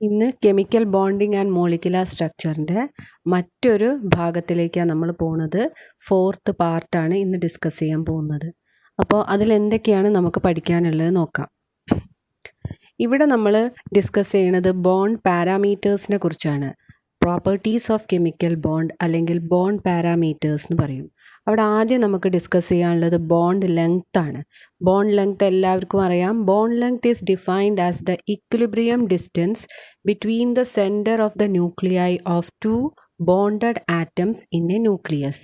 ഇന്ന് chemical bonding and molecular സ്ട്രക്ചറിൻ്റെ മറ്റൊരു ഭാഗത്തിലേക്കാണ് നമ്മൾ പോകുന്നത്. 4th പാർട്ടാണ് ഇന്ന് ഡിസ്കസ് ചെയ്യാൻ പോകുന്നത്. അപ്പോൾ അതിലെന്തൊക്കെയാണ് നമുക്ക് പഠിക്കാനുള്ളത് നോക്കാം. ഇവിടെ നമ്മൾ ഡിസ്കസ് ചെയ്യുന്നത് ബോണ്ട് പാരാമീറ്റേഴ്സിനെ കുറിച്ചാണ്. പ്രോപ്പർട്ടീസ് ഓഫ് കെമിക്കൽ ബോണ്ട് അല്ലെങ്കിൽ ബോണ്ട് പാരാമീറ്റേഴ്സ് എന്ന് പറയും. അവിടെ ആദ്യം നമുക്ക് ഡിസ്കസ് ചെയ്യാനുള്ളത് ബോണ്ട് ലെങ്ത് ആണ്. ബോണ്ട് ലെങ്ത് എല്ലാവർക്കും അറിയാം. Bond length is defined as the equilibrium distance between the centre of the nuclei of two bonded atoms in a nucleus.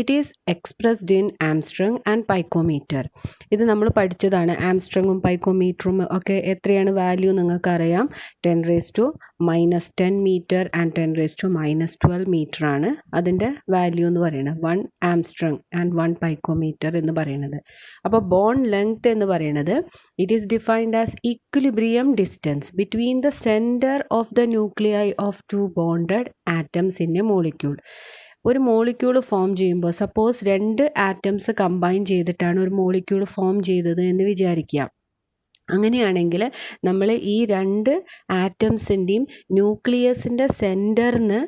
It is expressed in Armstrong and picometer. ഇത് നമ്മൾ പഠിച്ചതാണ്. ആംസ്ട്രോങ്ങും പൈക്കോമീറ്ററും ഒക്കെ എത്രയാണ് value നിങ്ങൾക്കറിയാം. 10⁻⁻10 metre and 10⁻⁻12 metre ആണ് അതിൻ്റെ value എന്ന് പറയുന്നത്. 1 ആംസ്ട്രോങ് ആൻഡ് 1 പൈക്കോമീറ്റർ എന്ന് പറയുന്നത്. അപ്പോൾ ബോണ്ട് ലെങ്ത് എന്ന് പറയുന്നത് it is defined as equilibrium distance between the centre of the nuclei of two bonded atoms in a molecule. ഒരു മോളിക്യൂൾ ഫോം ചെയ്യുമ്പോൾ സപ്പോസ് 2 ആറ്റംസ് കമ്പൈൻ ചെയ്തിട്ടാണ് ഒരു മോളിക്യൂൾ ഫോം ചെയ്തത് എന്ന് വിചാരിക്കുക. അങ്ങനെയാണെങ്കിൽ നമ്മൾ ഈ 2 ആറ്റംസിൻ്റെയും ന്യൂക്ലിയസിൻ്റെ സെൻറ്ററിന്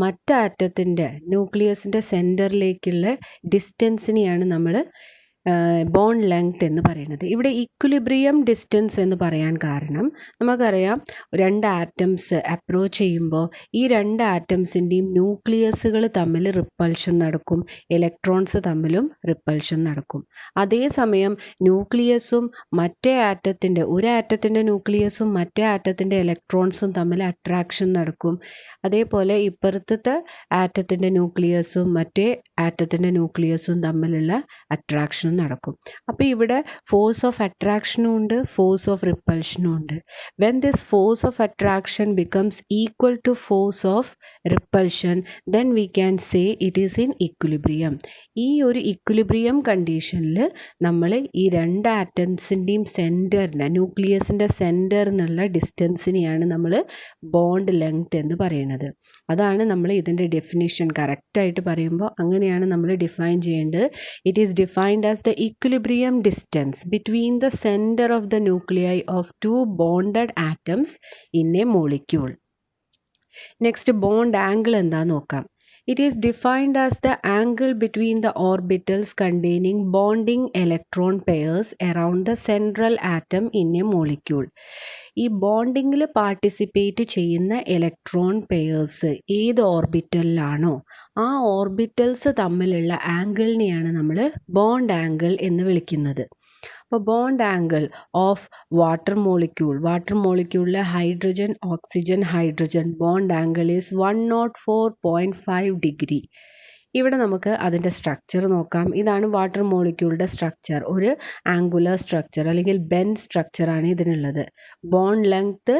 മറ്റാറ്റത്തിൻ്റെ ന്യൂക്ലിയസിൻ്റെ സെൻറ്ററിലേക്കുള്ള ഡിസ്റ്റൻസിനെയാണ് നമ്മൾ ബോണ്ട് ലെങ്ത് എന്ന് പറയുന്നത്. ഇവിടെ ഇക്വിലിബ്രിയം ഡിസ്റ്റൻസ് എന്ന് പറയാൻ കാരണം നമുക്കറിയാം 2 ആറ്റംസ് അപ്രോച്ച് ചെയ്യുമ്പോൾ ഈ 2 ആറ്റംസിൻ്റെയും ന്യൂക്ലിയസുകൾ തമ്മിൽ റിപ്പൾഷൻ നടക്കും, ഇലക്ട്രോൺസ് തമ്മിലും റിപ്പൾഷൻ നടക്കും. അതേസമയം ന്യൂക്ലിയസും മറ്റേ ആറ്റത്തിൻ്റെ ഒരു ആറ്റത്തിൻ്റെ ന്യൂക്ലിയസും മറ്റേ ആറ്റത്തിൻ്റെ ഇലക്ട്രോൺസും തമ്മിൽ അട്രാക്ഷൻ നടക്കും. അതേപോലെ ഇപ്പുറത്തെ ആറ്റത്തിൻ്റെ ന്യൂക്ലിയസും മറ്റേ ആറ്റത്തിൻ്റെ ന്യൂക്ലിയസും തമ്മിലുള്ള അട്രാക്ഷൻ നടക്കും. അപ്പോൾ ഇവിടെ ഫോഴ്സ് ഓഫ് അട്രാക്ഷനും ഉണ്ട്, ഫോഴ്സ് ഓഫ് റിപ്പൾഷനും ഉണ്ട്. When this force of attraction becomes equal to force of repulsion then we can say it is in equilibrium. ഈ ഒരു ഇക്വിലിബ്രിയം കണ്ടീഷനിൽ നമ്മൾ ഈ 2 ആറ്റംസിൻ്റെയും സെൻറ്ററിന് ന്യൂക്ലിയസിൻ്റെ സെൻറ്ററിൽ നിന്നുള്ള ഡിസ്റ്റൻസിനെയാണ് നമ്മൾ ബോണ്ട് ലെങ്ത് എന്ന് പറയുന്നത്. അതാണ് നമ്മൾ ഇതിൻ്റെ ഡെഫിനിഷൻ കറക്റ്റായിട്ട് പറയുമ്പോൾ അങ്ങനെയാണ് നമ്മൾ ഡിഫൈൻ ചെയ്യേണ്ടത്. It is defined as the equilibrium distance between the center of the nuclei of 2 bonded atoms in a molecule. Next, bond angle എന്താന്ന് നോക്കാം. It is defined as the angle between the orbitals containing bonding electron pairs around the central atom in a molecule. ഈ ബോണ്ടിങ്ങിൽ participate ചെയ്യുന്ന electron pairs ഏത് ഓർബിറ്റലിലാണോ ആ orbitals തമ്മിലുള്ള ആംഗിളിനെയാണ് നമ്മൾ bond angle എന്ന് വിളിക്കുന്നത്. അപ്പോൾ ബോണ്ട് ആംഗിൾ ഓഫ് വാട്ടർ മോളിക്യൂളിലെ hydrogen oxygen hydrogen bond angle is 104.5 degree. ഇവിടെ നമുക്ക് അതിൻ്റെ സ്ട്രക്ചർ നോക്കാം. ഇതാണ് വാട്ടർ മോളിക്യൂളിൻ്റെ സ്ട്രക്ചർ. ഒരു ആംഗുലർ സ്ട്രക്ചർ അല്ലെങ്കിൽ ബെൻ സ്ട്രക്ചറാണ് ഇതിനുള്ളത്. ബോണ്ട് ലെങ്ത്ത്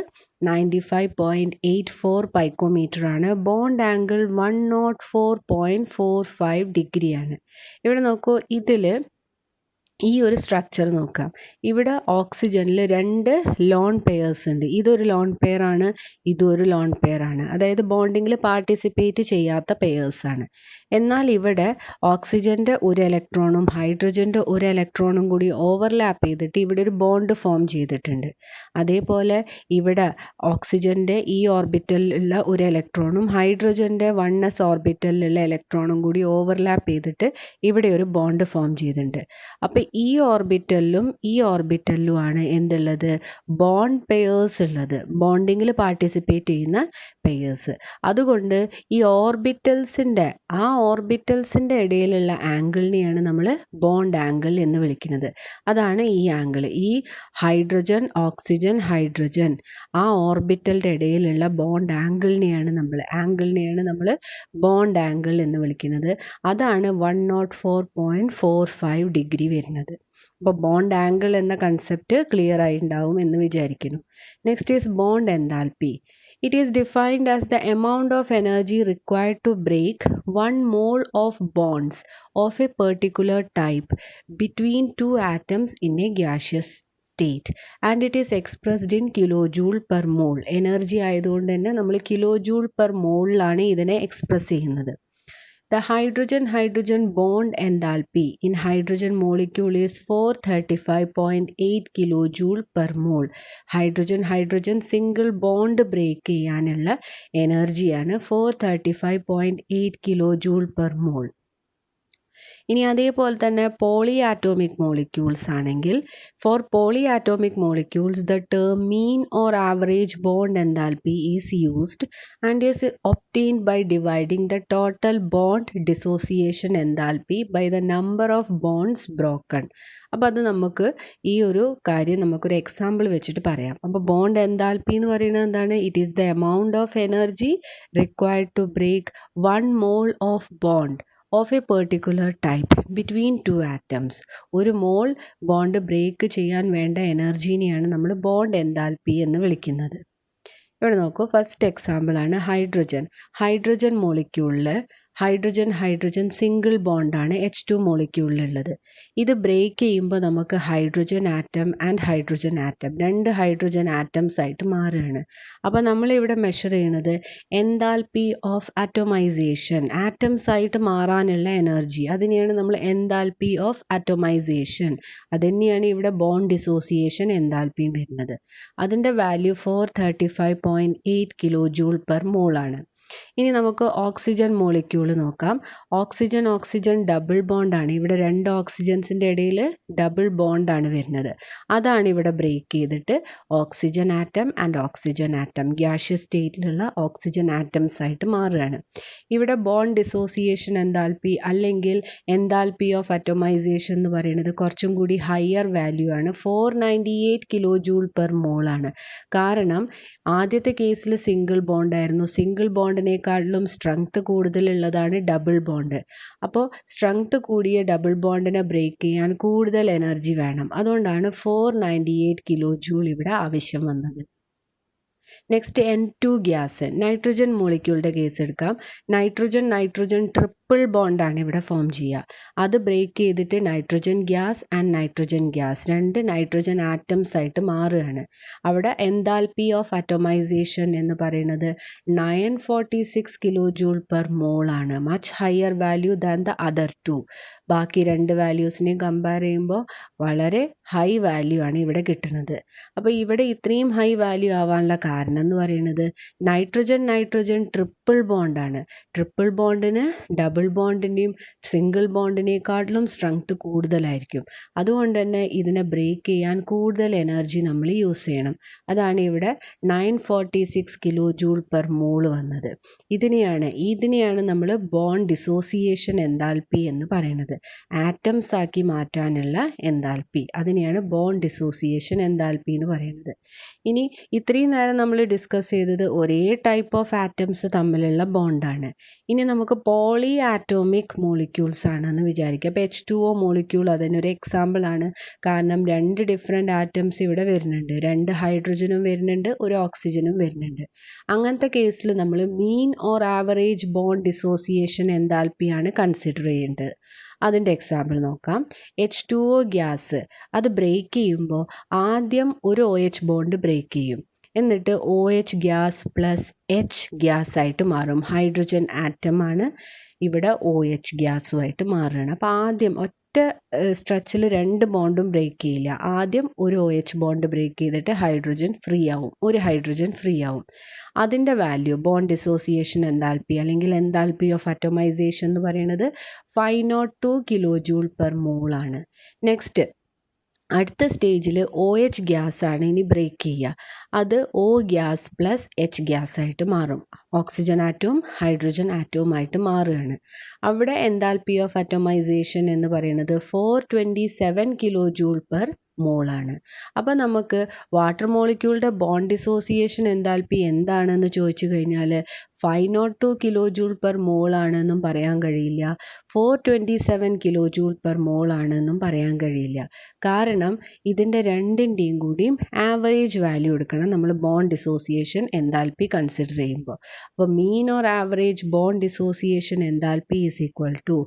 95.84 പൈക്കോമീറ്റർ ആണ്. ബോണ്ട് ആംഗിൾ 104.45 ഡിഗ്രിയാണ്. ഇവിടെ നോക്കൂ, ഇതിൽ ഈ ഒരു സ്ട്രക്ചർ നോക്കാം. ഇവിടെ ഓക്സിജനിൽ 2 ലോൺ പെയേഴ്സ് ഉണ്ട്. ഇതൊരു ലോൺ പെയറാണ്, ഇതൊരു ലോൺ പെയറാണ്. അതായത് ബോണ്ടിങ്ങിൽ പാർട്ടിസിപ്പേറ്റ് ചെയ്യാത്ത പെയേഴ്സാണ്. എന്നാൽ ഇവിടെ ഓക്സിജൻ്റെ ഒരു ഇലക്ട്രോണും ഹൈഡ്രജൻ്റെ ഒരു ഇലക്ട്രോണും കൂടി ഓവർലാപ്പ് ചെയ്തിട്ട് ഇവിടെ ഒരു ബോണ്ട് ഫോം ചെയ്തിട്ടുണ്ട്. അതേപോലെ ഇവിടെ ഓക്സിജൻ്റെ ഈ ഓർബിറ്റലിലുള്ള ഒരു ഇലക്ട്രോണും ഹൈഡ്രജൻ്റെ 1s ഓർബിറ്റലിലുള്ള ഇലക്ട്രോണും കൂടി ഓവർലാപ്പ് ചെയ്തിട്ട് ഇവിടെ ഒരു ബോണ്ട് ഫോം ചെയ്തിട്ടുണ്ട്. അപ്പോൾ ഈ ഓർബിറ്റലിലുമാണ് എന്തുള്ളത്, ബോണ്ട് പെയേഴ്സ് ഉള്ളത്, ബോണ്ടിങ്ങിൽ പാർട്ടിസിപ്പേറ്റ് ചെയ്യുന്ന പെയേഴ്സ്. അതുകൊണ്ട് ഈ ഓർബിറ്റൽസിൻ്റെ ഇടയിലുള്ള ആംഗിളിനെയാണ് നമ്മൾ ബോണ്ട് ആംഗിൾ എന്ന് വിളിക്കുന്നത്. അതാണ് ഈ ആംഗിൾ. ഈ ഹൈഡ്രജൻ ഓക്സിജൻ ഹൈഡ്രജൻ ആ ഓർബിറ്റലിൻ്റെ ഇടയിലുള്ള ബോണ്ട് ആംഗിളിനെയാണ് നമ്മൾ ബോണ്ട് ആംഗിൾ എന്ന് വിളിക്കുന്നത്. അതാണ് 104.45 ഡിഗ്രി വരുന്നത്. അപ്പോൾ ബോണ്ട് ആംഗിൾ എന്ന കൺസെപ്റ്റ് ക്ലിയർ ആയിട്ടുണ്ടാവും എന്ന് വിചാരിക്കുന്നു. Next is bond enthalpy. It is defined as the amount of energy required to break 1 mole of bonds of a particular type between 2 atoms in a gaseous state, and it is expressed in kilojoule per mole. Energy ആയതുകൊണ്ട് തന്നെ നമ്മൾ കിലോജൂൾ per മോളിലാണ് ഇതിനെ express ചെയ്യുന്നത്. The hydrogen-hydrogen bond enthalpy in hydrogen molecule is 435.8 kilojoule per mole. Hydrogen-hydrogen single bond break ചെയ്യാനുള്ള എനർജിയാണ് 435.8 kilojoule per mole. ഇനി അതേപോലെ തന്നെ പോളി ആറ്റോമിക് മോളിക്യൂൾസ് ആണെങ്കിൽ for poly atomic molecules the term mean or average bond enthalpy is used and is obtained by dividing the total bond dissociation enthalpy by the number of bonds broken. അപ്പോൾ അത് നമുക്ക് ഈ ഒരു കാര്യം നമുക്കൊരു example വെച്ചിട്ട് പറയാം. അപ്പോൾ ബോണ്ട് എൻതാൽപ്പി എന്ന് പറയുന്നത് എന്താണ്? It is the amount of energy required to break 1 mole of bond of a particular type between 2 atoms. ഒരു മോൾ ബോണ്ട് ബ്രേക്ക് ചെയ്യാൻ വേണ്ട എനർജീനെയാണ് നമ്മൾ ബോണ്ട് എൻതാൽപ്പി എന്ന് വിളിക്കുന്നത്. ഇവിടെ നോക്കൂ, ഫസ്റ്റ് എക്സാമ്പിളാണ് ഹൈഡ്രജൻ മോളിക്യൂളിൽ ഹൈഡ്രജൻ സിംഗിൾ ബോണ്ടാണ് H2 മോളിക്യൂളിലുള്ളത്. ഇത് ബ്രേക്ക് ചെയ്യുമ്പോൾ നമുക്ക് hydrogen atom and hydrogen atom 2 hydrogen atoms ആയിട്ട് മാറുകയാണ്. അപ്പോൾ നമ്മളിവിടെ മെഷർ ചെയ്യുന്നത് എൻതാൽപ്പി ഓഫ് ആറ്റോമൈസേഷൻ, ആറ്റംസ് ആയിട്ട് മാറാനുള്ള എനർജി, അതിനെയാണ് നമ്മൾ എൻതാൽപ്പി ഓഫ് ആറ്റോമൈസേഷൻ. അതുതന്നെയാണ് ഇവിടെ ബോണ്ട് ഡിസോസിയേഷൻ എൻതാൽപ്പിയും വരുന്നത്. അതിൻ്റെ വാല്യൂ 435.8 കിലോജൂൾ പെർ മോളാണ്. ഇനി നമുക്ക് ഓക്സിജൻ മോളിക്യൂൾ നോക്കാം. ഓക്സിജൻ ഡബിൾ ബോണ്ടാണ്. ഇവിടെ 2 ഓക്സിജൻസിൻ്റെ ഇടയിൽ ഡബിൾ ബോണ്ടാണ് വരുന്നത്. അതാണ് ഇവിടെ ബ്രേക്ക് ചെയ്തിട്ട് oxygen atom and oxygen atom gaseous സ്റ്റേറ്റിലുള്ള ഓക്സിജൻ ആറ്റംസ് ആയിട്ട് മാറുകയാണ്. ഇവിടെ ബോണ്ട് ഡിസോസിയേഷൻ എൻതാൽപ്പി അല്ലെങ്കിൽ എൻതാൽപ്പി ഓഫ് അറ്റോമൈസേഷൻ എന്ന് പറയുന്നത് കുറച്ചും കൂടി ഹയർ വാല്യൂ ആണ്. 498 കിലോജൂൾ പെർ മോളാണ്. കാരണം ആദ്യത്തെ കേസിൽ സിംഗിൾ ബോണ്ടായിരുന്നു. സിംഗിൾ ബോണ്ടിനേക്കാളിലും സ്ട്രെങ്ത് കൂടുതലുള്ളതാണ് ഡബിൾ ബോണ്ട്. അപ്പോൾ സ്ട്രെങ്ത് കൂടിയ ഡബിൾ ബോണ്ടിനെ ബ്രേക്ക് ചെയ്യാൻ കൂടുതൽ എനർജി വേണം. അതുകൊണ്ടാണ് 498 കിലോജൂൾ ഇവിടെ ആവശ്യം വന്നത്. നെക്സ്റ്റ് N2 ഗ്യാസ്, നൈട്രജൻ മോളിക്യൂളുടെ കേസ് എടുക്കാം. നൈട്രജൻ ട്രിപ്പിൾ ബോണ്ടാണ് ഇവിടെ ഫോം ചെയ്യുക. അത് ബ്രേക്ക് ചെയ്തിട്ട് nitrogen gas and nitrogen gas 2 nitrogen atoms ആയിട്ട് മാറുകയാണ്. അവിടെ എൻതാൽപ്പി ഓഫ് അറ്റോമൈസേഷൻ എന്ന് പറയുന്നത് 946 കിലോജൂൾ പെർ മോളാണ്. Much higher value than the other 2. ബാക്കി 2 വാല്യൂസിനെ കമ്പയർ ചെയ്യുമ്പോൾ വളരെ ഹൈ വാല്യൂ ആണ് ഇവിടെ കിട്ടുന്നത്. അപ്പോൾ ഇവിടെ ഇത്രയും ഹൈ വാല്യൂ ആവാനുള്ള കാരണം എന്ന് പറയുന്നത് നൈട്രജൻ ട്രിപ്പിൾ ബോണ്ടാണ്. ട്രിപ്പിൾ ബോണ്ടിന് ഡബിൾ ബോണ്ടിൻ്റെയും സിംഗിൾ ബോണ്ടിനേക്കാട്ടിലും സ്ട്രെങ്ത് കൂടുതലായിരിക്കും. അതുകൊണ്ട് തന്നെ ഇതിനെ ബ്രേക്ക് ചെയ്യാൻ കൂടുതൽ എനർജി നമ്മൾ യൂസ് ചെയ്യണം. അതാണ് ഇവിടെ 946 കിലോജൂൾ പെർ മോൾ വന്നത്. ഇതിനെയാണ് നമ്മൾ ബോണ്ട് ഡിസോസിയേഷൻ എൻതാൽപ്പി എന്ന് പറയുന്നത്. ആറ്റംസ് ആക്കി മാറ്റാനുള്ള എൻതാൽപ്പി, അതിനെയാണ് ബോണ്ട് ഡിസോസിയേഷൻ എൻതാൽപ്പി എന്ന് പറയുന്നത്. ഇനി ഇത്രയും നേരം നമ്മൾ ഡിസ്കസ് ചെയ്തത് ഒരേ ടൈപ്പ് ഓഫ് ആറ്റംസ് തമ്മിലുള്ള ബോണ്ടാണ്. ഇനി നമുക്ക് പോളി ആറ്റോമിക് മോളിക്യൂൾസ് ആണെന്ന് വിചാരിക്കുക. അപ്പോൾ H2O മോളിക്യൂൾ അതിനൊരു എക്സാമ്പിൾ ആണ്. കാരണം 2 ഡിഫറെൻറ്റ് ആറ്റംസ് ഇവിടെ വരുന്നുണ്ട്. 2 ഹൈഡ്രജനും വരുന്നുണ്ട്, 1 ഓക്സിജനും വരുന്നുണ്ട്. അങ്ങനത്തെ കേസിൽ നമ്മൾ mean or average bond dissociation എൻതാൽപ്പിയാണ് കൺസിഡർ ചെയ്യേണ്ടത്. അതിൻ്റെ എക്സാമ്പിൾ നോക്കാം. H2O ഗ്യാസ് അത് ബ്രേക്ക് ചെയ്യുമ്പോൾ ആദ്യം ഒരു OH ബോണ്ട് ബ്രേക്ക് ചെയ്യും. എന്നിട്ട് OH gas plus H gas ആയിട്ട് മാറും. ഹൈഡ്രജൻ ആറ്റമാണ് ഇവിടെ OH ഗ്യാസുമായിട്ട് മാറുകയാണ്. അപ്പോൾ ആദ്യം ഒറ്റ സ്ട്രെച്ചിൽ 2 ബോണ്ടും ബ്രേക്ക് ചെയ്യില്ല. ആദ്യം ഒരു OH ബോണ്ട് ബ്രേക്ക് ചെയ്തിട്ട് ഹൈഡ്രജൻ ഫ്രീ ആവും, ഒരു ഹൈഡ്രജൻ ഫ്രീ ആവും. അതിൻ്റെ വാല്യൂ ബോണ്ട് ഡിസോസിയേഷൻ എൻതാൽപ്പി അല്ലെങ്കിൽ എൻതാൽപ്പി ഓഫ് അറ്റോമൈസേഷൻ എന്ന് പറയുന്നത് 502 കിലോജൂൾ പെർ മോളാണ്. നെക്സ്റ്റ് അടുത്ത സ്റ്റേജിൽ OH ഗ്യാസാണ് ഇനി ബ്രേക്ക് ചെയ്യുക. അത് O gas plus H gas ആയിട്ട് മാറും. ഓക്സിജൻ ആറ്റവും ഹൈഡ്രജൻ ആറ്റവുമായിട്ട് മാറുകയാണ്. അവിടെ എൻതാൽപ്പി ഓഫ് അറ്റോമൈസേഷൻ എന്ന് പറയുന്നത് 427 കിലോജൂൾ പെർ മോളാണ്. അപ്പോൾ നമുക്ക് വാട്ടർ മോളിക്യൂളുടെ ബോണ്ട് ഡിസോസിയേഷൻ എൻതാൽപ്പി എന്താണെന്ന് ചോദിച്ചു കഴിഞ്ഞാൽ 502 കിലോജൂൾ പെർ മോളാണെന്നും പറയാൻ കഴിയില്ല, 427 കിലോജൂൾ പെർ മോളാണെന്നും പറയാൻ കഴിയില്ല. കാരണം ഇതിൻ്റെ രണ്ടിൻ്റെയും കൂടിയും ആവറേജ് വാല്യൂ എടുക്കണം നമ്മൾ ബോണ്ട് ഡിസോസിയേഷൻ എൻതാൽപ്പി കൺസിഡർ ചെയ്യുമ്പോൾ. അപ്പോൾ mean or average bond dissociation enthalpy is equal to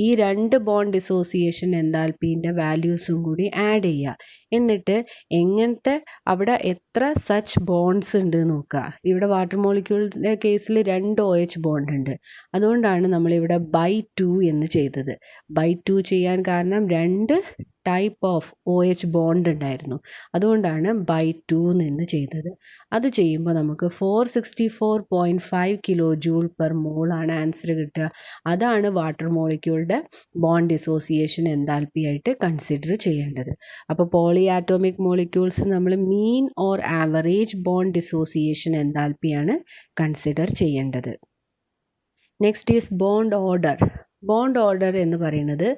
ഈ 2 ബോണ്ട് ഡിസോസിയേഷൻ എൻതാൽപ്പീൻ്റെ വാല്യൂസും കൂടി ആഡ് ചെയ്യുക. എന്നിട്ട് എങ്ങനത്തെ അവിടെ എത്ര സച്ച് ബോണ്ട്സ് ഉണ്ട് നോക്കുക. ഇവിടെ വാട്ടർ മോളിക്യൂളിൻ്റെ കേസിൽ 2 OH ബോണ്ട് ഉണ്ട്. അതുകൊണ്ടാണ് നമ്മളിവിടെ ബൈ 2 എന്ന് ചെയ്തത്. ബൈ 2 ചെയ്യാൻ കാരണം 2 ടൈപ്പ് ഓഫ് OH ബോണ്ട് ഉണ്ടായിരുന്നു. അതുകൊണ്ടാണ് ബൈ 2 എന്ന് ചെയ്തത്. അത് ചെയ്യുമ്പോൾ നമുക്ക് 464.5 kJ/mol ആണ് ആൻസർ കിട്ടുക. അതാണ് വാട്ടർ മോളിക്യൂളുടെ ബോണ്ട് ഡിസോസിയേഷൻ എൻതാൽപ്പി ആയിട്ട് കൺസിഡർ ചെയ്യേണ്ടത്. അപ്പോൾ പോളി ആറ്റോമിക് മോളിക്യൂൾസ് നമ്മൾ mean or average bond dissociation എൻതാൽപ്പിയാണ് കൺസിഡർ ചെയ്യേണ്ടത്. Next is bond order. Bond order എന്ന് പറയുന്നത്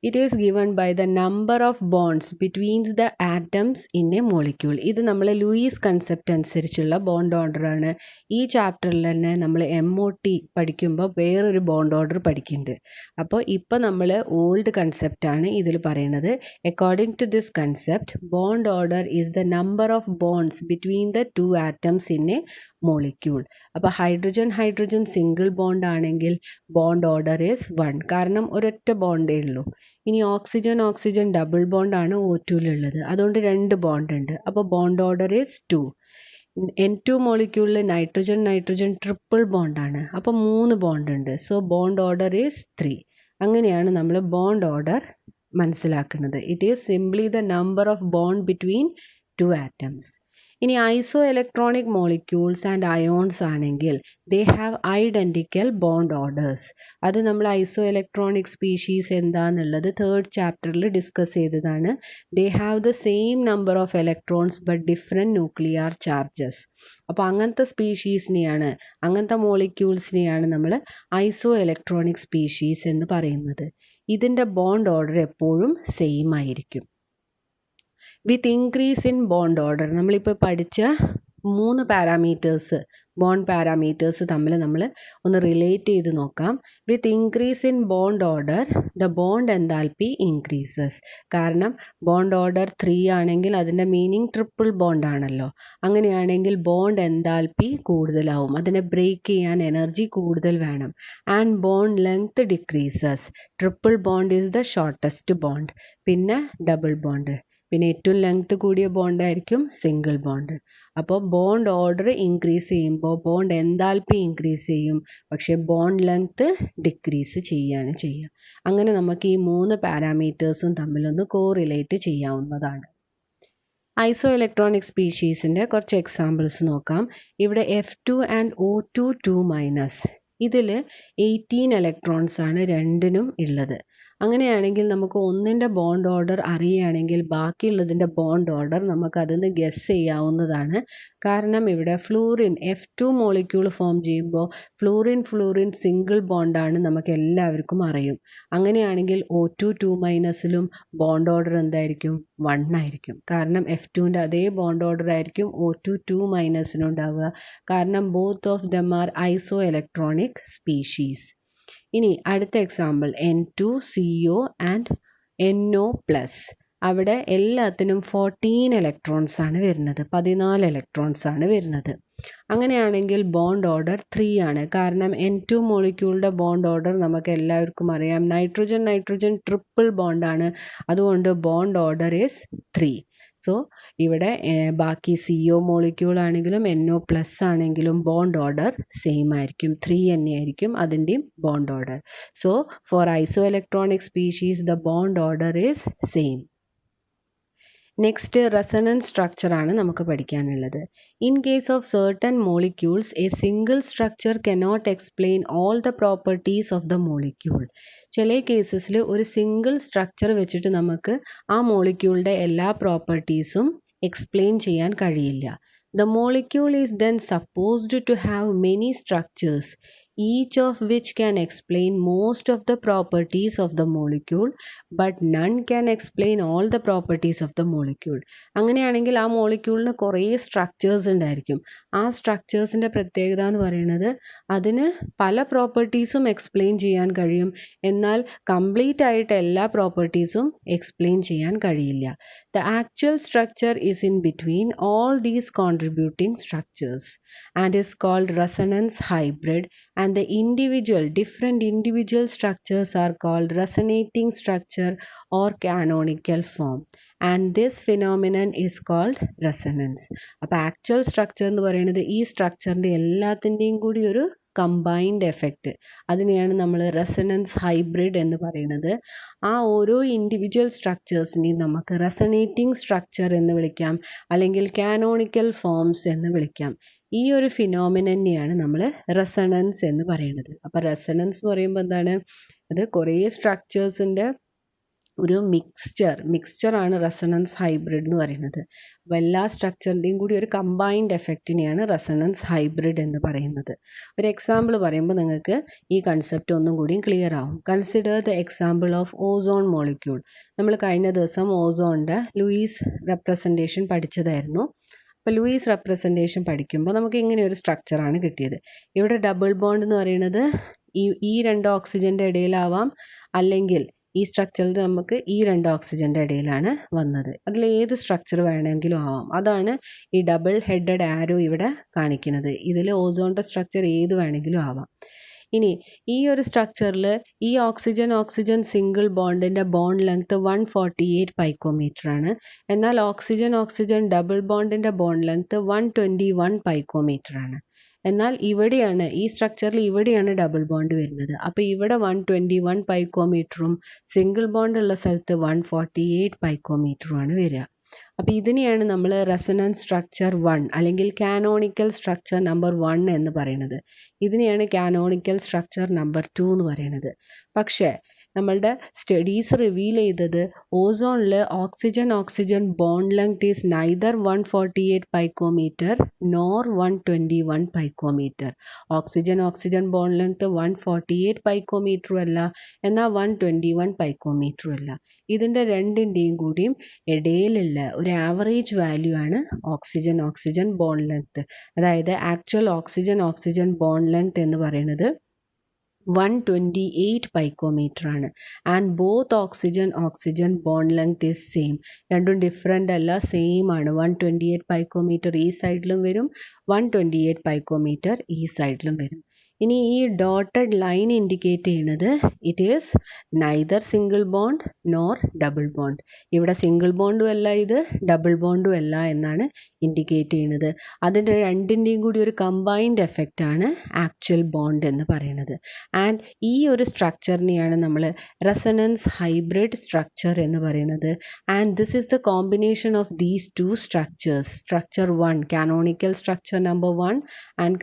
it is given by the number of bonds between the atoms in a molecule. ഇത് നമ്മൾ ലൂയിസ് കൺസെപ്റ്റ് അനുസരിച്ചുള്ള bond ഓർഡറാണ്. ഈ ചാപ്റ്ററിൽ തന്നെ നമ്മൾ MOT പഠിക്കുമ്പോൾ വേറൊരു ബോണ്ട് ഓർഡർ പഠിക്കുന്നുണ്ട്. അപ്പോൾ ഇപ്പോൾ നമ്മൾ ഓൾഡ് കൺസെപ്റ്റാണ് ഇതിൽ പറയുന്നത്. According to this concept bond order is the number of bonds between the 2 atoms in a molecule. അപ്പോൾ ഹൈഡ്രജൻ സിംഗിൾ ബോണ്ട് ആണെങ്കിൽ ബോണ്ട് ഓർഡർ ഈസ് 1, കാരണം ഒരൊറ്റ ബോണ്ടേ ഉള്ളൂ. ഇനി ഓക്സിജൻ ഡബിൾ ബോണ്ടാണ് O2ലുള്ളത്, അതുകൊണ്ട് 2 ബോണ്ട് ഉണ്ട്. അപ്പോൾ ബോണ്ട് ഓർഡർ ഈസ് 2. N2 മോളിക്യൂളിൽ നൈട്രജൻ ട്രിപ്പിൾ ബോണ്ടാണ്, അപ്പോൾ 3 ബോണ്ട് ഉണ്ട്. So bond order is 3. അങ്ങനെയാണ് നമ്മൾ ബോണ്ട് ഓർഡർ മനസ്സിലാക്കുന്നത്. It is simply the number of bond between 2 atoms. ഇനി isoelectronic molecules and ions ആണെങ്കിൽ they have identical bond orders. അത് നമ്മൾ ഐസോ ഇലക്ട്രോണിക് സ്പീഷീസ് എന്താണെന്നുള്ളത് 3rd ചാപ്റ്ററിൽ ഡിസ്കസ് ചെയ്തതാണ്. They have the same number of electrons but different nuclear charges. അപ്പോൾ അങ്ങനത്തെ സ്പീഷീസിനെയാണ്, അങ്ങനത്തെ മോളിക്യൂൾസിനെയാണ് നമ്മൾ ഐസോ ഇലക്ട്രോണിക് സ്പീഷീസ് എന്ന് പറയുന്നത്. ഇതിൻ്റെ ബോണ്ട് ഓർഡർ എപ്പോഴും സെയിം ആയിരിക്കും. With increase in bond order, നമ്മളിപ്പോൾ പഠിച്ച 3 പാരാമീറ്റേഴ്സ്, ബോണ്ട് പാരാമീറ്റേഴ്സ് തമ്മിൽ നമ്മൾ ഒന്ന് റിലേറ്റ് ചെയ്ത് നോക്കാം. With increase in bond order the bond enthalpy increases. കാരണം ബോണ്ട് ഓർഡർ 3 ആണെങ്കിൽ അതിൻ്റെ മീനിങ് ട്രിപ്പിൾ ബോണ്ട് ആണല്ലോ. അങ്ങനെയാണെങ്കിൽ ബോണ്ട് എൻതാൽപ്പി കൂടുതലാവും, അതിനെ ബ്രേക്ക് ചെയ്യാൻ എനർജി കൂടുതൽ വേണം. And bond length decreases. Triple bond is the shortest bond, പിന്നെ ഡബിൾ ബോണ്ട്, പിന്നെ ഏറ്റവും ലെങ്ത് കൂടിയ ബോണ്ടായിരിക്കും സിംഗിൾ ബോണ്ട്. അപ്പോൾ ബോണ്ട് ഓർഡർ ഇൻക്രീസ് ചെയ്യുമ്പോൾ ബോണ്ട് എൻതാൽപ്പി ഇൻക്രീസ് ചെയ്യും, പക്ഷേ ബോണ്ട് ലെങ്ത് ഡിക്രീസ് ചെയ്യുകയാണ് ചെയ്യുക. അങ്ങനെ നമുക്ക് ഈ 3 പാരാമീറ്റേഴ്സും തമ്മിലൊന്ന് കോറിലേറ്റ് ചെയ്യാവുന്നതാണ്. ഐസോ ഇലക്ട്രോണിക് സ്പീഷീസിൻ്റെ കുറച്ച് എക്സാമ്പിൾസ് നോക്കാം. ഇവിടെ F2 ആൻഡ് O2 ഇതിൽ 18 ഇലക്ട്രോൺസ് ആണ് രണ്ടിനും ഉള്ളത്. അങ്ങനെയാണെങ്കിൽ നമുക്ക് ഒന്നിൻ്റെ ബോണ്ട് ഓർഡർ അറിയുകയാണെങ്കിൽ ബാക്കിയുള്ളതിൻ്റെ ബോണ്ട് ഓർഡർ നമുക്കതൊന്ന് ഗസ് ചെയ്യാവുന്നതാണ്. കാരണം ഇവിടെ ഫ്ലൂറിൻ F2 മോളിക്യൂൾ ഫോം ചെയ്യുമ്പോൾ ഫ്ലൂറിൻ സിംഗിൾ ബോണ്ടാണ് നമുക്ക് എല്ലാവർക്കും അറിയും. അങ്ങനെയാണെങ്കിൽ O2 ബോണ്ട് ഓർഡർ എന്തായിരിക്കും? 1 ആയിരിക്കും. കാരണം F2ൻ്റെ അതേ ബോണ്ട് ഓർഡർ ആയിരിക്കും O2 ഉണ്ടാവുക. കാരണം both of them are iso electronic species. ഇനി അടുത്ത എക്സാമ്പിൾ N2CO ആൻഡ് NO+. അവിടെ എല്ലാത്തിനും 14 ഇലക്ട്രോൺസ് ആണ് വരുന്നത്, 14 ഇലക്ട്രോൺസ് ആണ് വരുന്നത്. അങ്ങനെയാണെങ്കിൽ ബോണ്ട് ഓർഡർ 3 ആണ്. കാരണം N2 മോളിക്യൂളിൻ്റെ ബോണ്ട് ഓർഡർ നമുക്ക് എല്ലാവർക്കും അറിയാം, നൈട്രജൻ ട്രിപ്പിൾ ബോണ്ടാണ്. അതുകൊണ്ട് ബോണ്ട് ഓർഡർ ഈസ് 3. സോ ഇവിടെ ബാക്കി CO മോളിക്യൂൾ ആണെങ്കിലും NO+ ആണെങ്കിലും ബോണ്ട് ഓർഡർ സെയിം ആയിരിക്കും, 3 തന്നെയായിരിക്കും അതിൻ്റെയും bond order. So for isoelectronic species the bond order is same. Next resonance സ്ട്രക്ചറാണ് നമുക്ക് പഠിക്കാനുള്ളത്. In case of certain molecules a single structure cannot explain all the properties of the molecule. ചില കേസസിൽ ഒരു single structure വെച്ചിട്ട് നമുക്ക് ആ മോളിക്യൂളിൻ്റെ എല്ലാ പ്രോപ്പർട്ടീസും explain ചെയ്യാൻ കഴിയില്ല. The molecule is then supposed to have many structures, each of which can explain most of the properties of the molecule, but none can explain all the properties of the molecule. അങ്ങനെയാണെങ്കിൽ ആ മോളിക്യൂളിന് കുറേ structures ഉണ്ടായിരിക്കും. ആ സ്ട്രക്ചേഴ്സിൻ്റെ പ്രത്യേകത എന്ന് പറയുന്നത് അതിന് പല പ്രോപ്പർട്ടീസും എക്സ്പ്ലെയിൻ ചെയ്യാൻ കഴിയും, എന്നാൽ കംപ്ലീറ്റ് ആയിട്ട് എല്ലാ പ്രോപ്പർട്ടീസും എക്സ്പ്ലെയിൻ ചെയ്യാൻ കഴിയില്ല. The actual structure is in between all these contributing structures and is called resonance hybrid, and the different individual structures are called resonating structure or canonical form, and this phenomenon is called resonance. അപ്പോൾ actual structure എന്ന് പറയുന്നത് ഈ സ്ട്രക്ചറിൻ്റെ എല്ലാത്തിൻ്റെയും കൂടി ഒരു combined effect, അതിനെയാണ് നമ്മൾ resonance hybrid എന്ന് പറയുന്നത്. ആ ഓരോ ഇൻഡിവിജ്വൽ സ്ട്രക്ചേഴ്സിനെയും നമുക്ക് റെസണേറ്റിംഗ് സ്ട്രക്ചർ എന്ന് വിളിക്കാം, അല്ലെങ്കിൽ കാനോണിക്കൽ ഫോംസ് എന്ന് വിളിക്കാം. ഈ ഒരു ഫിനോമിനന്നെയാണ് നമ്മൾ റെസണൻസ് എന്ന് പറയുന്നത്. അപ്പോൾ റെസണൻസ് എന്ന് പറയുമ്പോൾ എന്താണ്, അത് കുറേ സ്ട്രക്ചേഴ്സിൻ്റെ ഒരു മിക്സ്ചറാണ് റെസണൻസ് ഹൈബ്രിഡ് എന്ന് പറയുന്നത്. അപ്പോൾ എല്ലാ സ്ട്രക്ചറിൻ്റെയും കൂടി ഒരു കമ്പൈൻഡ് എഫക്റ്റിനെയാണ് റെസണൻസ് ഹൈബ്രിഡ് എന്ന് പറയുന്നത്. ഒരു എക്സാമ്പിൾ പറയുമ്പോൾ നിങ്ങൾക്ക് ഈ കൺസെപ്റ്റ് ഒന്നും കൂടിയും ക്ലിയർ ആവും. Consider the example of ozone molecule. നമ്മൾ കഴിഞ്ഞ ദിവസം ഓസോണിൻ്റെ ലൂയിസ് റെപ്രസെൻറ്റേഷൻ പഠിച്ചതായിരുന്നു. അപ്പോൾ ലൂയിസ് റെപ്രസെൻറ്റേഷൻ പഠിക്കുമ്പോൾ നമുക്ക് ഇങ്ങനെ ഒരു സ്ട്രക്ചറാണ് കിട്ടിയത്. ഇവിടെ ഡബിൾ ബോണ്ട് എന്ന് പറയുന്നത് ഈ രണ്ട് ഓക്സിജൻ്റെ ഇടയിലാവാം, അല്ലെങ്കിൽ ഈ സ്ട്രക്ചറിൽ നമുക്ക് ഈ രണ്ട് ഓക്സിജൻ്റെ ഇടയിലാണ് വന്നത്. അതിൽ ഏത് സ്ട്രക്ചർ വേണമെങ്കിലും ആവാം. അതാണ് ഈ ഡബിൾ ഹെഡഡ് ആരോ ഇവിടെ കാണിക്കുന്നത്. ഇതിൽ ഓസോണിൻ്റെ സ്ട്രക്ചർ ഏത് വേണമെങ്കിലും ആവാം. ഇനി ഈ ഒരു സ്ട്രക്ചറിൽ ഈ ഓക്സിജൻ സിംഗിൾ ബോണ്ടിൻ്റെ ബോണ്ട് ലെങ്ത് 148 പൈക്കോമീറ്റർ ആണ്. എന്നാൽ ഓക്സിജൻ ഡബിൾ ബോണ്ടിൻ്റെ ബോണ്ട് ലെങ്ത് 121 പൈക്കോമീറ്റർ ആണ്. എന്നാൽ ഇവിടെയാണ് ഈ സ്ട്രക്ചറിൽ ഇവിടെയാണ് ഡബിൾ ബോണ്ട് വരുന്നത്. അപ്പോൾ ഇവിടെ 121 പൈക്കോമീറ്ററും സിംഗിൾ ബോണ്ട് ഉള്ള സ്ഥലത്ത് 148 പൈക്കോമീറ്ററുമാണ് വരിക. അപ്പോൾ ഇതിനെയാണ് നമ്മൾ റെസണൻസ് സ്ട്രക്ചർ 1 അല്ലെങ്കിൽ കാനോണിക്കൽ സ്ട്രക്ചർ നമ്പർ 1 എന്ന് പറയുന്നത്. ഇതിനെയാണ് കാനോണിക്കൽ സ്ട്രക്ചർ നമ്പർ 2 എന്ന് പറയുന്നത്. പക്ഷേ നമ്മളുടെ സ്റ്റഡീസ് റിവീൽ ചെയ്തത് ഓസോണിൽ oxygen bond length is neither 148 picometre nor 121 picometre. Oxygen bond length 148 പൈക്കോമീറ്ററും അല്ല, എന്നാൽ 121 പൈക്കോമീറ്ററും അല്ല. ഇതിൻ്റെ രണ്ടിൻ്റെയും കൂടിയും ഇടയിലുള്ള ഒരു ആവറേജ് വാല്യൂ ആണ് ഓക്സിജൻ ബോണ്ട് ലെങ്ത്. അതായത് ആക്ച്വൽ ഓക്സിജൻ ബോണ്ട് ലെങ്ത് എന്ന് പറയുന്നത് 128 പൈക്കോമീറ്റർ ആണ്. And both oxygen bond length is same. രണ്ടും ഡിഫറെൻ്റ് അല്ല, സെയിം ആണ്. 128 പൈക്കോമീറ്റർ ഈ സൈഡിലും വരും, 128 പൈക്കോമീറ്റർ ഈ സൈഡിലും വരും. ഇനി ഈ ഡോട്ടഡ് ലൈൻ ഇൻഡിക്കേറ്റ് ചെയ്യുന്നത് it is neither single bond nor double bond. ഇവിടെ സിംഗിൾ ബോണ്ടും അല്ല, ഇത് ഡബിൾ ബോണ്ടും അല്ല എന്നാണ് ഇൻഡിക്കേറ്റ് ചെയ്യുന്നത്. അതിൻ്റെ രണ്ടിൻ്റെയും കൂടി ഒരു കമ്പൈൻഡ് എഫക്റ്റാണ് ആക്ച്വൽ ബോണ്ട് എന്ന് പറയുന്നത്. ആൻഡ് ഈ ഒരു സ്ട്രക്ചറിനെയാണ് നമ്മൾ റെസണൻസ് ഹൈബ്രിഡ് സ്ട്രക്ചർ എന്ന് പറയുന്നത്. And this is the combination of these two structures. Structure 1 canonical structure number 1 and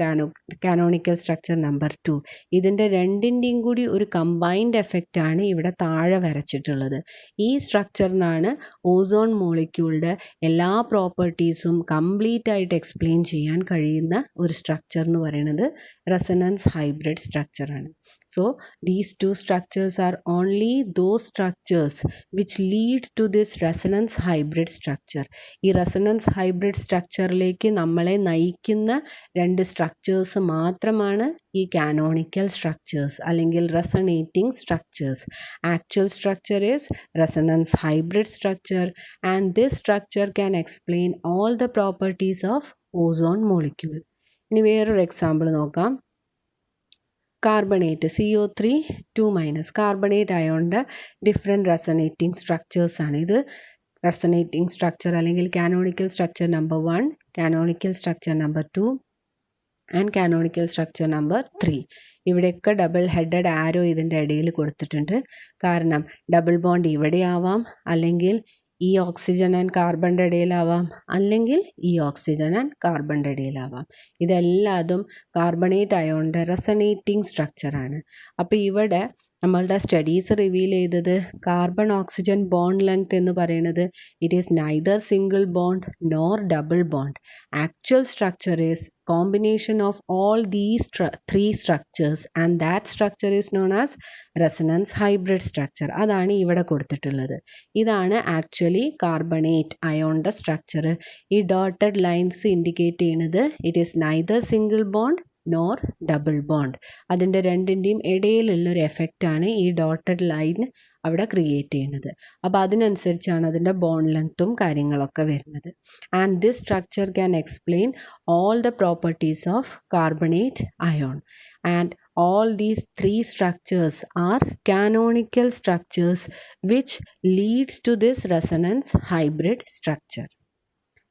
canonical structure number 2. ഇതിൻ്റെ രണ്ടിൻ്റെയും കൂടി ഒരു കമ്പൈൻഡ് എഫക്റ്റാണ് ഇവിടെ താഴെ വരച്ചിട്ടുള്ളത്. ഈ സ്ട്രക്ചറിനാണ് ഓസോൺ മോളിക്യൂളിൻ്റെ എല്ലാ പ്രോപ്പർട്ടീസും കംപ്ലീറ്റ് ആയിട്ട് എക്സ്പ്ലെയിൻ ചെയ്യാൻ കഴിയുന്ന ഒരു സ്ട്രക്ചർ എന്ന് പറയുന്നത് റെസണൻസ് ഹൈബ്രിഡ് സ്ട്രക്ചറാണ്. So these two structures are only those structures which lead to this resonance hybrid structure. ഈ റെസണൻസ് ഹൈബ്രിഡ് സ്ട്രക്ചറിലേക്ക് നമ്മളെ നയിക്കുന്ന രണ്ട് സ്ട്രക്ചേഴ്സ് മാത്രമാണ് ഈ കാനോണിക്കൽ സ്ട്രക്ചേഴ്സ് അല്ലെങ്കിൽ resonating structures. Actual structure is resonance hybrid structure and this structure can explain all the properties of ozone molecule. ഇനി വേറൊരു എക്സാമ്പിൾ നോക്കാം. കാർബണേറ്റ് CO3 കാർബണേറ്റ് അയോണിൻ്റെ ഡിഫറെൻറ്റ് റെസണേറ്റിംഗ് സ്ട്രക്ചേഴ്സാണ്. ഇത് റെസണേറ്റിംഗ് സ്ട്രക്ചർ അല്ലെങ്കിൽ canonical structure number 1, canonical structure number 2 and canonical structure number 3. ഇവിടെയൊക്കെ double headed ആരോ ഇതിൻ്റെ ഇടയിൽ കൊടുത്തിട്ടുണ്ട്. കാരണം ഡബിൾ ബോണ്ട് ഇവിടെ ആവാം, അല്ലെങ്കിൽ ഈ ഓക്സിജൻ ആൻഡ് കാർബണിൻ്റെ ഇടയിലാവാം, അല്ലെങ്കിൽ ഈ ഓക്സിജൻ ആൻഡ് കാർബണിൻ്റെ ഇടയിലാവാം. ഇതെല്ലാതും കാർബണേറ്റ് അയോണിൻ്റെ റെസണേറ്റിംഗ് സ്ട്രക്ചറാണ്. അപ്പോൾ ഇവിടെ നമ്മളുടെ സ്റ്റഡീസ് റിവീൽ ചെയ്തത് കാർബൺ ഓക്സിജൻ ബോണ്ട് ലെങ്ത് എന്ന് പറയുന്നത് it is neither single bond nor double bond. Actual structure is combination of all these three structures and that structure is known as resonance hybrid structure. അതാണ് ഇവിടെ കൊടുത്തിട്ടുള്ളത്. ഇതാണ് actually carbonate അയോണിൻ്റെ structure. ഈ dotted lines indicate ചെയ്യുന്നത് it is neither single bond nor double bond. അതിൻ്റെ രണ്ടിൻ്റെയും ഇടയിലുള്ളൊരു എഫക്റ്റാണ് ഈ dotted line അവിടെ ക്രിയേറ്റ് ചെയ്യുന്നത്. അപ്പോൾ അതിനനുസരിച്ചാണ് അതിൻ്റെ ബോണ്ട് ലെങ്ത്തും കാര്യങ്ങളൊക്കെ വരുന്നത്. And this structure can explain all the properties of carbonate ion, and all these three structures are canonical structures which leads to this resonance hybrid structure.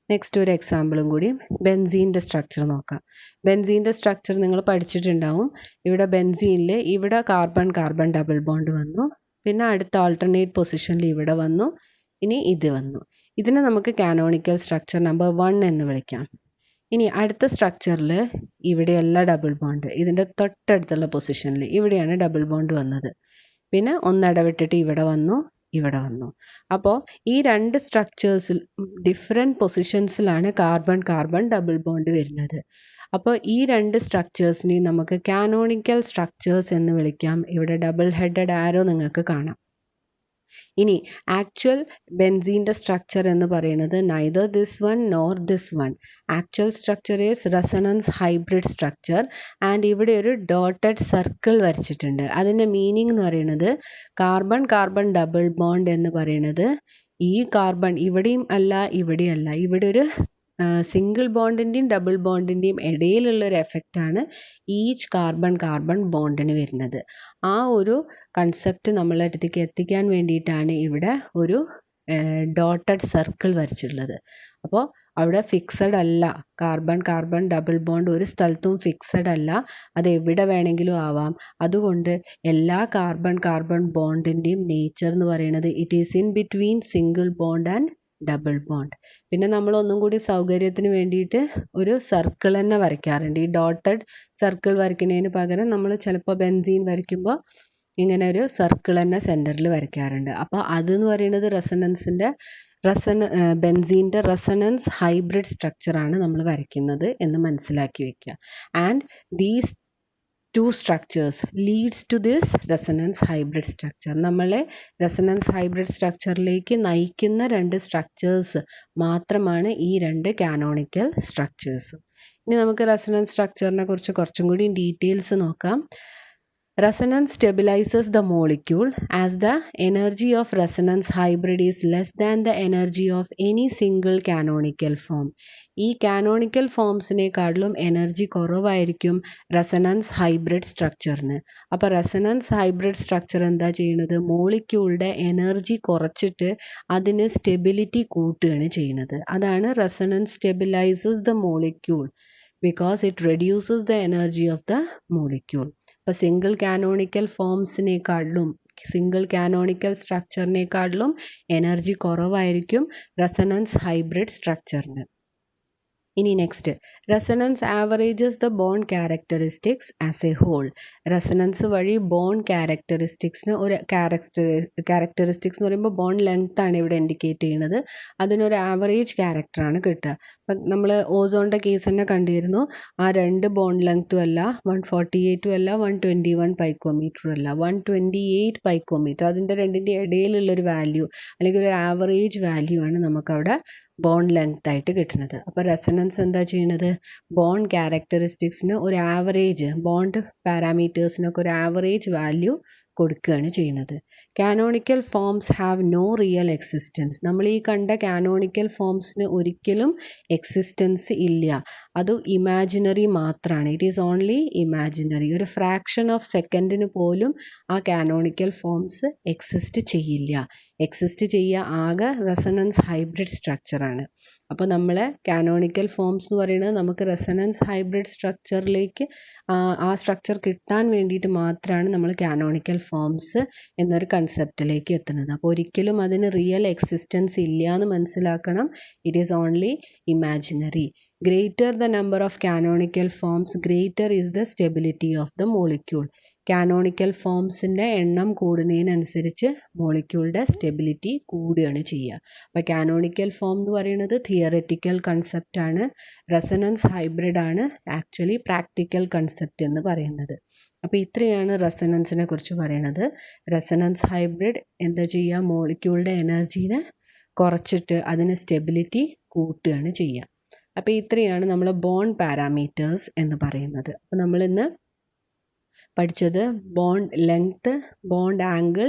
Next ഒരു എക്സാമ്പിളും കൂടി ബെൻസീൻ്റെ സ്ട്രക്ചർ നോക്കാം. ബെൻസീൻ്റെ സ്ട്രക്ചർ നിങ്ങൾ പഠിച്ചിട്ടുണ്ടാവും. ഇവിടെ ബെൻസീനിൽ ഇവിടെ കാർബൺ കാർബൺ ഡബിൾ ബോണ്ട് വന്നു, പിന്നെ അടുത്ത alternate പൊസിഷനിൽ ഇവിടെ വന്നു, ഇനി ഇത് വന്നു. ഇതിനെ നമുക്ക് കാനോണിക്കൽ സ്ട്രക്ചർ നമ്പർ 1 എന്ന് വിളിക്കാം. ഇനി അടുത്ത സ്ട്രക്ചറിൽ ഇവിടെയല്ല ഡബിൾ ബോണ്ട്, ഇതിൻ്റെ തൊട്ടടുത്തുള്ള പൊസിഷനിൽ ഇവിടെയാണ് ഡബിൾ ബോണ്ട് വന്നത്. പിന്നെ ഒന്നിടവിട്ടിട്ട് ഇവിടെ വന്നു, ഇവിടെ വന്നു. അപ്പോൾ ഈ രണ്ട് സ്ട്രക്ചേഴ്സിൽ ഡിഫറെൻറ്റ് പൊസിഷൻസിലാണ് കാർബൺ കാർബൺ ഡബിൾ ബോണ്ട് വരുന്നത്. അപ്പോൾ ഈ രണ്ട് സ്ട്രക്ചേഴ്സിനെ നമുക്ക് കാനോണിക്കൽ സ്ട്രക്ചേഴ്സ് എന്ന് വിളിക്കാം. ഇവിടെ ഡബിൾ ഹെഡഡ് ആരോ നിങ്ങൾക്ക് കാണാം. ഇനി ആക്ച്വൽ ബെൻസീൻ്റെ സ്ട്രക്ചർ എന്ന് പറയുന്നത് neither this one nor this one. Actual structure is resonance hybrid structure. And ഇവിടെ ഒരു ഡോട്ടഡ് സർക്കിൾ വരച്ചിട്ടുണ്ട്. അതിൻ്റെ മീനിങ് എന്ന് പറയുന്നത് കാർബൺ കാർബൺ ഡബിൾ ബോണ്ട് എന്ന് പറയുന്നത് ഈ കാർബൺ ഇവിടെയും അല്ല ഇവിടെയല്ല, ഇവിടെ ഒരു സിംഗിൾ ബോണ്ടിൻ്റെയും ഡബിൾ ബോണ്ടിൻ്റെയും ഇടയിലുള്ളൊരു എഫക്റ്റാണ് ഈച്ച് കാർബൺ കാർബൺ ബോണ്ടിന് വരുന്നത്. ആ ഒരു കൺസെപ്റ്റ് നമ്മളെ അടുത്തേക്ക് എത്തിക്കാൻ വേണ്ടിയിട്ടാണ് ഇവിടെ ഒരു ഡോട്ടഡ് സർക്കിൾ വരച്ചിട്ടുള്ളത്. അപ്പോൾ അവിടെ ഫിക്സഡ് അല്ല, കാർബൺ കാർബൺ ഡബിൾ ബോണ്ട് ഒരു സ്ഥലത്തും ഫിക്സഡ് അല്ല, അത് എവിടെ വേണമെങ്കിലും ആവാം. അതുകൊണ്ട് എല്ലാ കാർബൺ കാർബൺ ബോണ്ടിൻ്റെയും നേച്ചർ എന്ന് പറയുന്നത് it is in between single bond and double bond. പിന്നെ നമ്മൾ ഒന്നും കൂടി സൗകര്യത്തിന് വേണ്ടിയിട്ട് ഒരു സർക്കിൾ തന്നെ വരയ്ക്കാറുണ്ട്. ഈ ഡോട്ടഡ് സർക്കിൾ വരയ്ക്കുന്നതിന് പകരം നമ്മൾ ചിലപ്പോൾ ബെൻസീൻ വരയ്ക്കുമ്പോൾ ഇങ്ങനെ ഒരു സർക്കിൾ തന്നെ സെൻറ്ററിൽ വരയ്ക്കാറുണ്ട്. അപ്പോൾ അതെന്ന് പറയുന്നത് ബെൻസീൻ്റെ റെസണൻസ് ഹൈബ്രിഡ് സ്ട്രക്ചറാണ് നമ്മൾ വരയ്ക്കുന്നത് എന്ന് മനസ്സിലാക്കി വയ്ക്കുക. And these two structures leads to this resonance hybrid structure. നമ്മളെ റെസണൻസ് ഹൈബ്രിഡ് സ്ട്രക്ചറിലേക്ക് നയിക്കുന്ന രണ്ട് സ്ട്രക്ചേഴ്സ് മാത്രമാണ് ഈ രണ്ട് കാനോണിക്കൽ സ്ട്രക്ചേഴ്സ്. ഇനി നമുക്ക് റെസണൻസ് സ്ട്രക്ചറിനെ കുറിച്ച് കുറച്ചും കൂടി ഡീറ്റെയിൽസ് നോക്കാം. Resonance stabilizes the molecule as the energy of resonance hybrid is less than the energy of any single canonical form. ഈ കാനോണിക്കൽ ഫോംസിനേക്കാളും എനർജി കുറവായിരിക്കും റെസണൻസ് ഹൈബ്രിഡ് സ്ട്രക്ചറിന്. അപ്പോൾ റെസണൻസ് ഹൈബ്രിഡ് സ്ട്രക്ചർ എന്താ ചെയ്യുന്നത്? മോളിക്യൂളുടെ എനർജി കുറച്ചിട്ട് അതിന് സ്റ്റെബിലിറ്റി കൂട്ടുകയാണ് ചെയ്യുന്നത്. അതാണ് resonance stabilises the molecule because it reduces the energy of the molecule. അപ്പോൾ സിംഗിൾ കാനോണിക്കൽ ഫോംസിനേക്കാളും സിംഗിൾ കാനോണിക്കൽ സ്ട്രക്ചറിനേക്കാളും എനർജി കുറവായിരിക്കും റെസണൻസ് ഹൈബ്രിഡ് സ്ട്രക്ചറിന്. ഇനി next, resonance averages the bond characteristics as a whole. Resonance വഴി ബോണ്ട് ക്യാരക്ടറിസ്റ്റിക്സിന് ഒരു ക്യാരക്ടറിസ്റ്റിക്സ് എന്ന് പറയുമ്പോൾ ബോണ്ട് ലെങ്ത് ആണ് ഇവിടെ ഇൻഡിക്കേറ്റ് ചെയ്യുന്നത്. അതിനൊരു ആവറേജ് ക്യാരക്ടറാണ് കിട്ടുക. അപ്പം നമ്മൾ ഓസോണിൻ്റെ കേസ് തന്നെ കണ്ടിരുന്നു. ആ രണ്ട് ബോണ്ട് ലെങ്ത്തും അല്ല 148 അല്ല 121 പൈക്കോമീറ്ററും അല്ല 128 പൈക്കോമീറ്റർ. അതിൻ്റെ രണ്ടിൻ്റെ ഇടയിലുള്ളൊരു വാല്യൂ അല്ലെങ്കിൽ ഒരു ആവറേജ് വാല്യൂ ആണ് നമുക്കവിടെ ബോണ്ട് ലെങ്ത് ആയിട്ട് കിട്ടുന്നത്. അപ്പോൾ റെസണൻസ് എന്താ ചെയ്യുന്നത്? ബോണ്ട് ക്യാരക്ടറിസ്റ്റിക്സിന് ഒരു ആവറേജ്, ബോണ്ട് പാരാമീറ്റേഴ്സിനൊക്കെ ഒരു ആവറേജ് വാല്യൂ കൊടുക്കുകയാണ് ചെയ്യുന്നത്. Canonical forms have no real existence. നമ്മൾ ഈ കണ്ട കാനോണിക്കൽ ഫോംസിന് ഒരിക്കലും എക്സിസ്റ്റൻസ് ഇല്ല, അത് ഇമാജിനറി മാത്രമാണ്. It is only imaginary. ഒരു ഫ്രാക്ഷൻ ഓഫ് സെക്കൻഡിന് പോലും ആ കാനോണിക്കൽ ഫോംസ് എക്സിസ്റ്റ് ചെയ്യില്ല. എക്സിസ്റ്റ് ചെയ്യുക ആകെ റെസണൻസ് ഹൈബ്രിഡ് സ്ട്രക്ചറാണ്. അപ്പോൾ നമ്മൾ കാനോണിക്കൽ ഫോംസ് എന്ന് പറയുന്നത് നമുക്ക് റെസണൻസ് ഹൈബ്രിഡ് സ്ട്രക്ചറിലേക്ക് ആ സ്ട്രക്ചർ കിട്ടാൻ വേണ്ടിയിട്ട് മാത്രമാണ് നമ്മൾ കാനോണിക്കൽ ഫോംസ് എന്നൊരു കൺസെപ്റ്റിലേക്ക് എത്തുന്നത്. അപ്പോൾ ഒരിക്കലും അതിന് റിയൽ എക്സിസ്റ്റൻസ് ഇല്ല എന്ന് മനസ്സിലാക്കണം. It is only imaginary. Greater the number of canonical forms, greater is the stability of the molecule. Canonical ഫോംസിൻ്റെ എണ്ണം കൂടുന്നതിനനുസരിച്ച് മോളിക്യൂളുടെ സ്റ്റെബിലിറ്റി കൂടുകയാണ് ചെയ്യുക. അപ്പോൾ കാനോണിക്കൽ ഫോം എന്ന് പറയുന്നത് തിയററ്റിക്കൽ കൺസെപ്റ്റാണ്. റെസണൻസ് ഹൈബ്രിഡ് ആണ് ആക്ച്വലി പ്രാക്ടിക്കൽ കൺസെപ്റ്റ് എന്ന് പറയുന്നത്. അപ്പോൾ ഇത്രയാണ് റെസണൻസിനെ കുറിച്ച് പറയുന്നത്. റെസണൻസ് ഹൈബ്രിഡ് എന്താ ചെയ്യുക? മോളിക്യൂളുടെ എനർജീനെ കുറച്ചിട്ട് അതിന് സ്റ്റെബിലിറ്റി കൂട്ടുകയാണ് ചെയ്യുക. അപ്പോൾ ഇത്രയാണ് നമ്മൾ ബോണ്ട് പാരാമീറ്റേഴ്സ് എന്ന് പറയുന്നത്. അപ്പോൾ നമ്മളിന്ന് പഠിച്ചത് bond length, bond angle,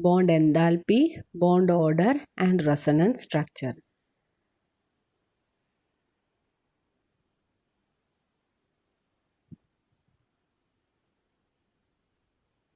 bond enthalpy, bond order and resonance structure.